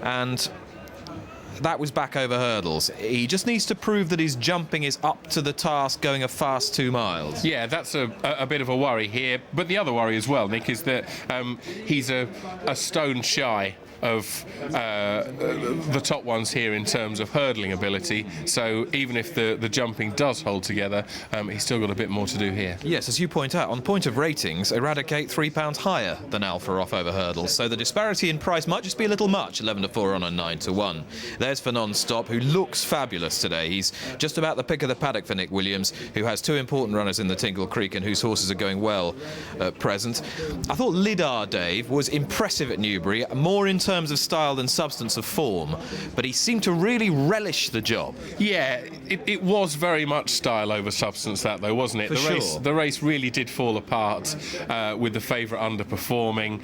and that was back over hurdles. He just needs to prove that his jumping is up to the task going a fast 2 miles. Yeah, that's a bit of a worry here. But the other worry as well, Nick, is that he's a stone shy of the top ones here in terms of hurdling ability. So even if the jumping does hold together, he's still got a bit more to do here. Yes, as you point out, on point of ratings, Eradicate £3 higher than Ferof over hurdles. So the disparity in price might just be a little much, 11-4 on a 9-1. There's for Non-Stop, who looks fabulous today. He's just about the pick of the paddock for Nick Williams, who has 2 important runners in the Tingle Creek and whose horses are going well at present. I thought Lidar, Dave, was impressive at Newbury, more in terms of style than substance of form, but he seemed to really relish the job. Yeah, it was very much style over substance, that though, wasn't it? The race really did fall apart with the favourite underperforming.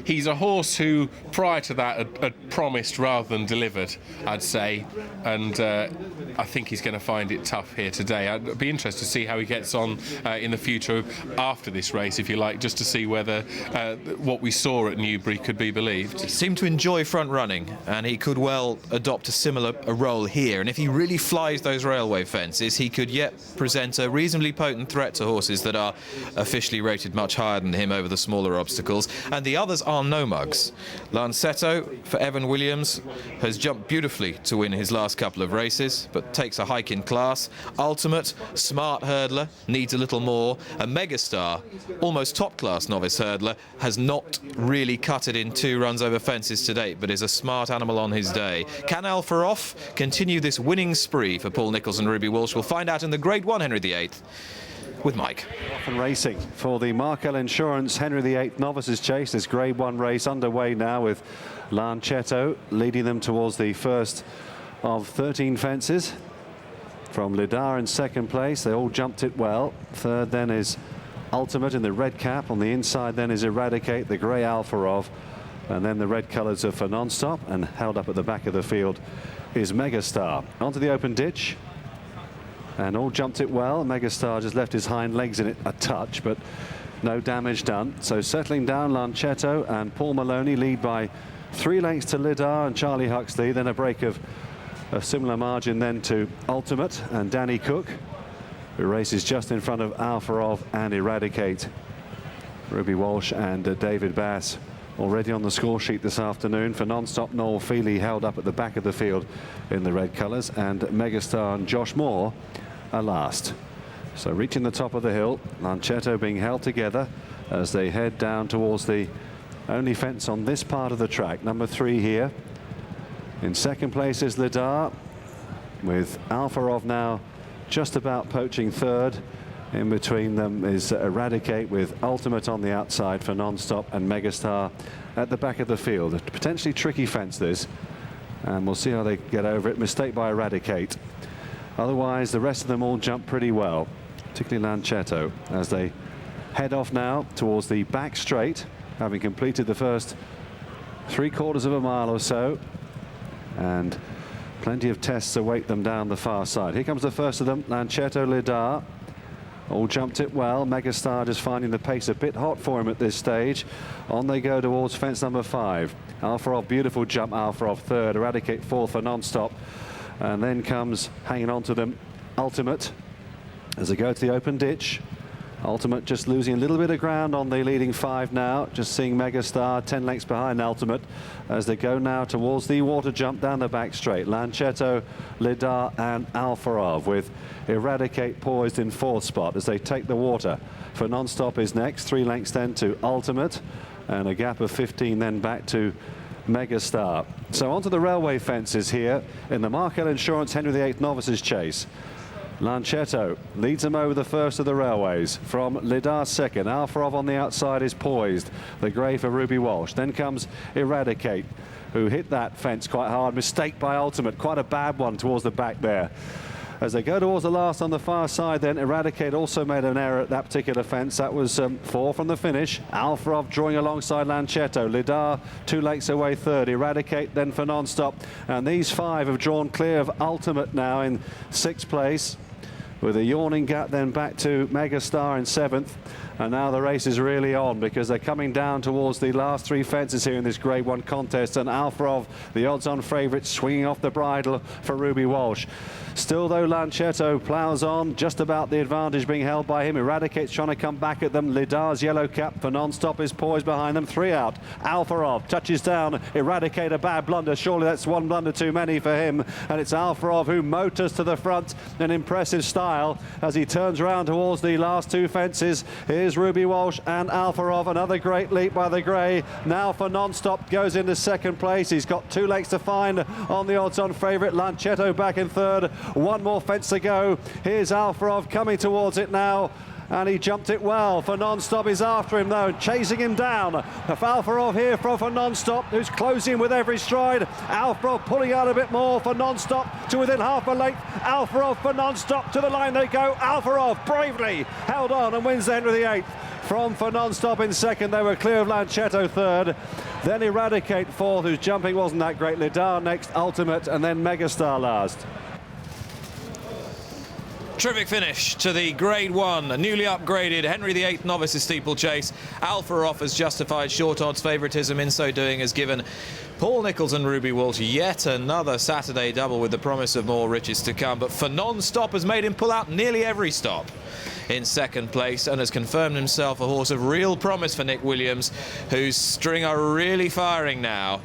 He's a horse who, prior to that, had promised rather than delivered, I'd say, and I think he's going to find it tough here today. I'd be interested to see how he gets on in the future after this race, if you like, just to see whether what we saw at Newbury could be believed. He seemed to enjoy front running, and he could well adopt a similar role here. And if he really flies those railway fences, he could yet present a reasonably potent threat to horses that are officially rated much higher than him over the smaller obstacles. And the others are no mugs. Lancetto, for Evan Williams, has jumped beautifully to win his last couple of races, but takes a hike in class. Ultimate, smart hurdler, needs a little more. A Megastar, almost top-class novice hurdler, has not really cut it in 2 runs over fences to date, but is a smart animal on his day. Can Ferof continue this winning spree for Paul Nicholls and Ruby Walsh? We'll find out in the Grade 1 Henry VIII with Mike. And racing for the Markel Insurance Henry VIII Novices Chase. This Grade 1 race underway now with Lancetto leading them towards the first of 13 fences. From Lidar in second place, they all jumped it well. Third then is Ultimate in the red cap. On the inside then is Eradicate, the grey Ferof. And then the red colours are for Non-Stop, and held up at the back of the field is Megastar. Onto the open ditch, and all jumped it well. Megastar just left his hind legs in it a touch, but no damage done. So settling down, Lancetto and Paul Maloney lead by 3 lengths to Lidar and Charlie Huxley. Then a break of a similar margin then to Ultimate and Danny Cook, who races just in front of Ferof and Eradicate. Ruby Walsh and David Bass already on the score sheet this afternoon. For Non-Stop, Noel Feely held up at the back of the field in the red colours, and Megastar and Josh Moore are last. So reaching the top of the hill, Lancetto being held together as they head down towards the only fence on this part of the track, number 3 here. In second place is Lidar, with Ferof now just about poaching third. In between them is Eradicate, with Ultimate on the outside for Non-Stop, and Megastar at the back of the field. A potentially tricky fence this, and we'll see how they get over it. Mistake by Eradicate. Otherwise, the rest of them all jump pretty well, particularly Lancetto, as they head off now towards the back straight, having completed the first 3/4 of a mile or so, and plenty of tests await them down the far side. Here comes the first of them, Lancetto, Lidar. All jumped it well. Megastar just finding the pace a bit hot for him at this stage. On they go towards fence number 5. Ferof, beautiful jump. Ferof third, Eradicate fourth for Non-Stop. And then comes, hanging on to them, Ultimate as they go to the open ditch. Ultimate just losing a little bit of ground on the leading 5 now. Just seeing Megastar 10 lengths behind Ultimate as they go now towards the water jump down the back straight. Lancetto, Lidar and Ferof, with Eradicate poised in 4th spot as they take the water. For Non-Stop is next, 3 lengths then to Ultimate, and a gap of 15 then back to Megastar. So onto the railway fences here in the Markel Insurance Henry VIII Novices Chase. Lancetto leads them over the first of the railways. From Lidar second, Ferof on the outside is poised. The grey for Ruby Walsh. Then comes Eradicate, who hit that fence quite hard. Mistake by Ultimate, quite a bad one towards the back there. As they go towards the last on the far side, then Eradicate also made an error at that particular fence. That was 4 from the finish. Ferof drawing alongside Lancetto. Lidar 2 lengths away third. Eradicate then for Non-Stop. And these 5 have drawn clear of Ultimate now in 6th place, with a yawning gap then back to Megastar in 7th. And now the race is really on, because they're coming down towards the last 3 fences here in this Grade 1 contest. And Ferof, the odds-on favourite, swinging off the bridle for Ruby Walsh. Still, though, Lancetto ploughs on, just about the advantage being held by him. Eradicate's trying to come back at them. Lidar's yellow cap for non-stop is poised behind them. 3 out. Ferof touches down. Eradicate, a bad blunder. Surely that's one blunder too many for him. And it's Ferof who motors to the front in impressive style as he turns around towards the last 2 fences. Here's Ruby Walsh and Ferof. Another great leap by the grey. Now for non-stop, goes into 2nd place. He's got 2 lengths to find on the odds-on favourite. Lancetto back in 3rd. 1 more fence to go. Here's Ferof coming towards it now. And he jumped it well. For non-stop is after him though, chasing him down. Ferof here for non-stop, who's closing with every stride. Ferof pulling out a bit more for non-stop to within half a length. Ferof for non-stop, to the line they go. Ferof bravely held on and wins the Henry VIII. From for non-stop in 2nd, they were clear of Lancetto 3rd. Then Eradicate 4th, whose jumping wasn't that great. Lidar next, Ultimate, and then Megastar last. Terrific finish to the Grade 1, a newly upgraded Henry VIII Novices steeplechase. Ferof has justified short odds favouritism. In so doing has given Paul Nicholls and Ruby Walsh yet another Saturday double with the promise of more riches to come. But for non-stop has made him pull out nearly every stop in 2nd place and has confirmed himself a horse of real promise for Nick Williams, whose string are really firing now.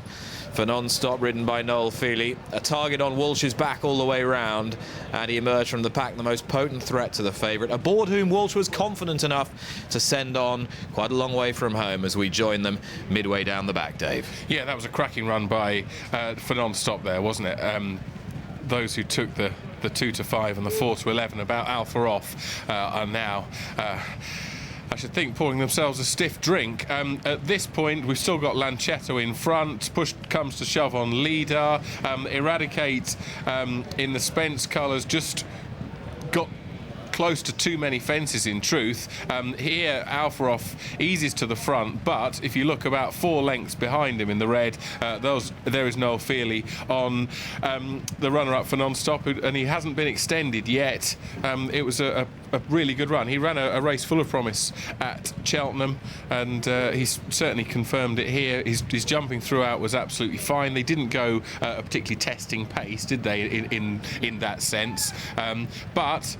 For non-stop, ridden by Noel Feely, a target on Walsh's back all the way round, and he emerged from the pack the most potent threat to the favourite, aboard whom Walsh was confident enough to send on quite a long way from home as we join them midway down the back, Dave. Yeah, that was a cracking run by for non-stop there, wasn't it? Those who took the 2 to 5 and the 4 to 11 about Ferof are now I should think pouring themselves a stiff drink. At this point, we've still got Lancetto in front. Push comes to shove on Lidar. Eradicate in the Spence colours just got close to too many fences in truth. Here Ferof eases to the front, but if you look about 4 lengths behind him in the red, there is Noel Feely on the runner-up for non-stop, and he hasn't been extended yet. It was a really good run. He ran a race full of promise at Cheltenham, and he's certainly confirmed it here. His jumping throughout was absolutely fine. They didn't go a particularly testing pace, did they, in that sense? But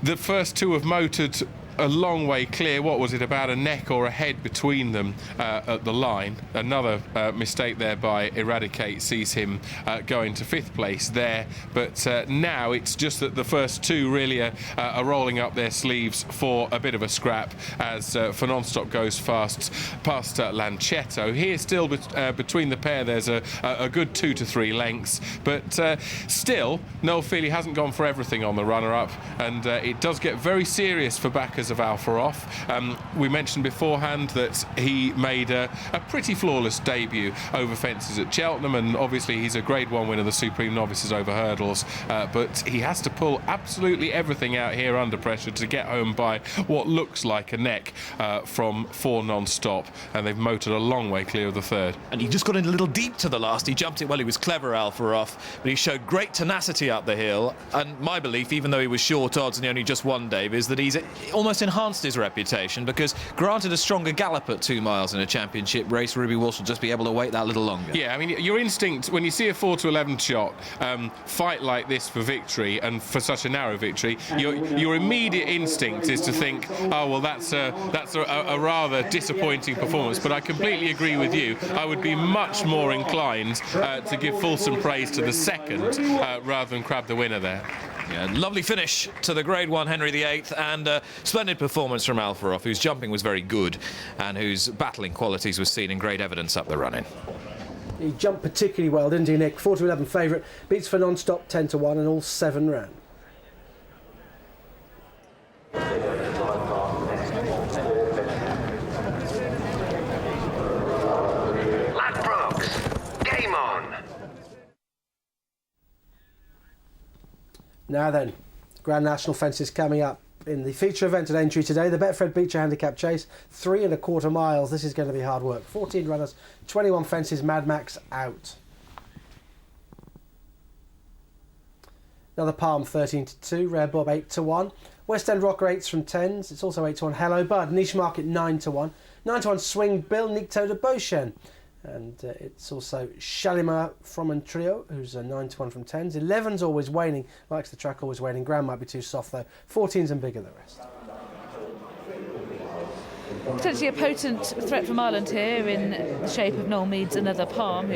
the first 2 have motored a long way clear. What was it, about a neck or a head between them at the line? Another mistake there by Eradicate sees him going to 5th place there, but now it's just that the first 2 really are rolling up their sleeves for a bit of a scrap as for non-stop goes past Lancetto. Here still between the pair there's a good 2 to 3 lengths, but still Noel Feely hasn't gone for everything on the runner-up, and it does get very serious for backers of Ferof. We mentioned beforehand that he made a pretty flawless debut over fences at Cheltenham, and obviously he's a Grade 1 winner of the Supreme Novices over hurdles, but he has to pull absolutely everything out here under pressure to get home by what looks like a neck from 4 non-stop, and they've motored a long way clear of the 3rd. And he just got in a little deep to the last. He jumped it well. He was clever, Ferof, but he showed great tenacity up the hill. And my belief, even though he was short odds and he only just won, Dave, is that he's almost enhanced his reputation, because granted a stronger gallop at 2 miles in a championship race, Ruby Walsh will just be able to wait that little longer. Yeah, I mean, your instinct when you see a 4 to 11 shot fight like this for victory, and for such a narrow victory, your immediate instinct is to think, oh well, that's a rather disappointing performance. But I completely agree with you. I would be much more inclined to give fulsome praise to the 2nd rather than grab the winner there. Yeah, lovely finish to the Grade 1 Henry VIII, and a splendid performance from Ferof, whose jumping was very good and whose battling qualities was seen in great evidence up the run-in. He jumped particularly well, didn't he, Nick? 4 to 11 favourite, beats for non-stop 10 to 1 and all 7 ran. Game on! Now then, Grand National Fences coming up in the feature event at Aintree today. The Betfred Beecher Handicap Chase, 3 1/4 miles. This is going to be hard work. 14 runners, 21 fences, Mad Max out. Another Palm 13 to 2, Rare Bob 8 to 1. West End Rocker 8s from 10s. It's also 8-1 Hello Bud. Niche Market 9-1. 9-1 Swing Bill, Nikto de Beauchesne. And it's also Shalimar from and Trio, who's a 9-1 from 10s. 11's Always Waning, likes the track Always Waning. Ground might be too soft though. 14's and bigger the rest. Potentially a potent threat from Ireland here in the shape of Noel Meads, another Palm, who's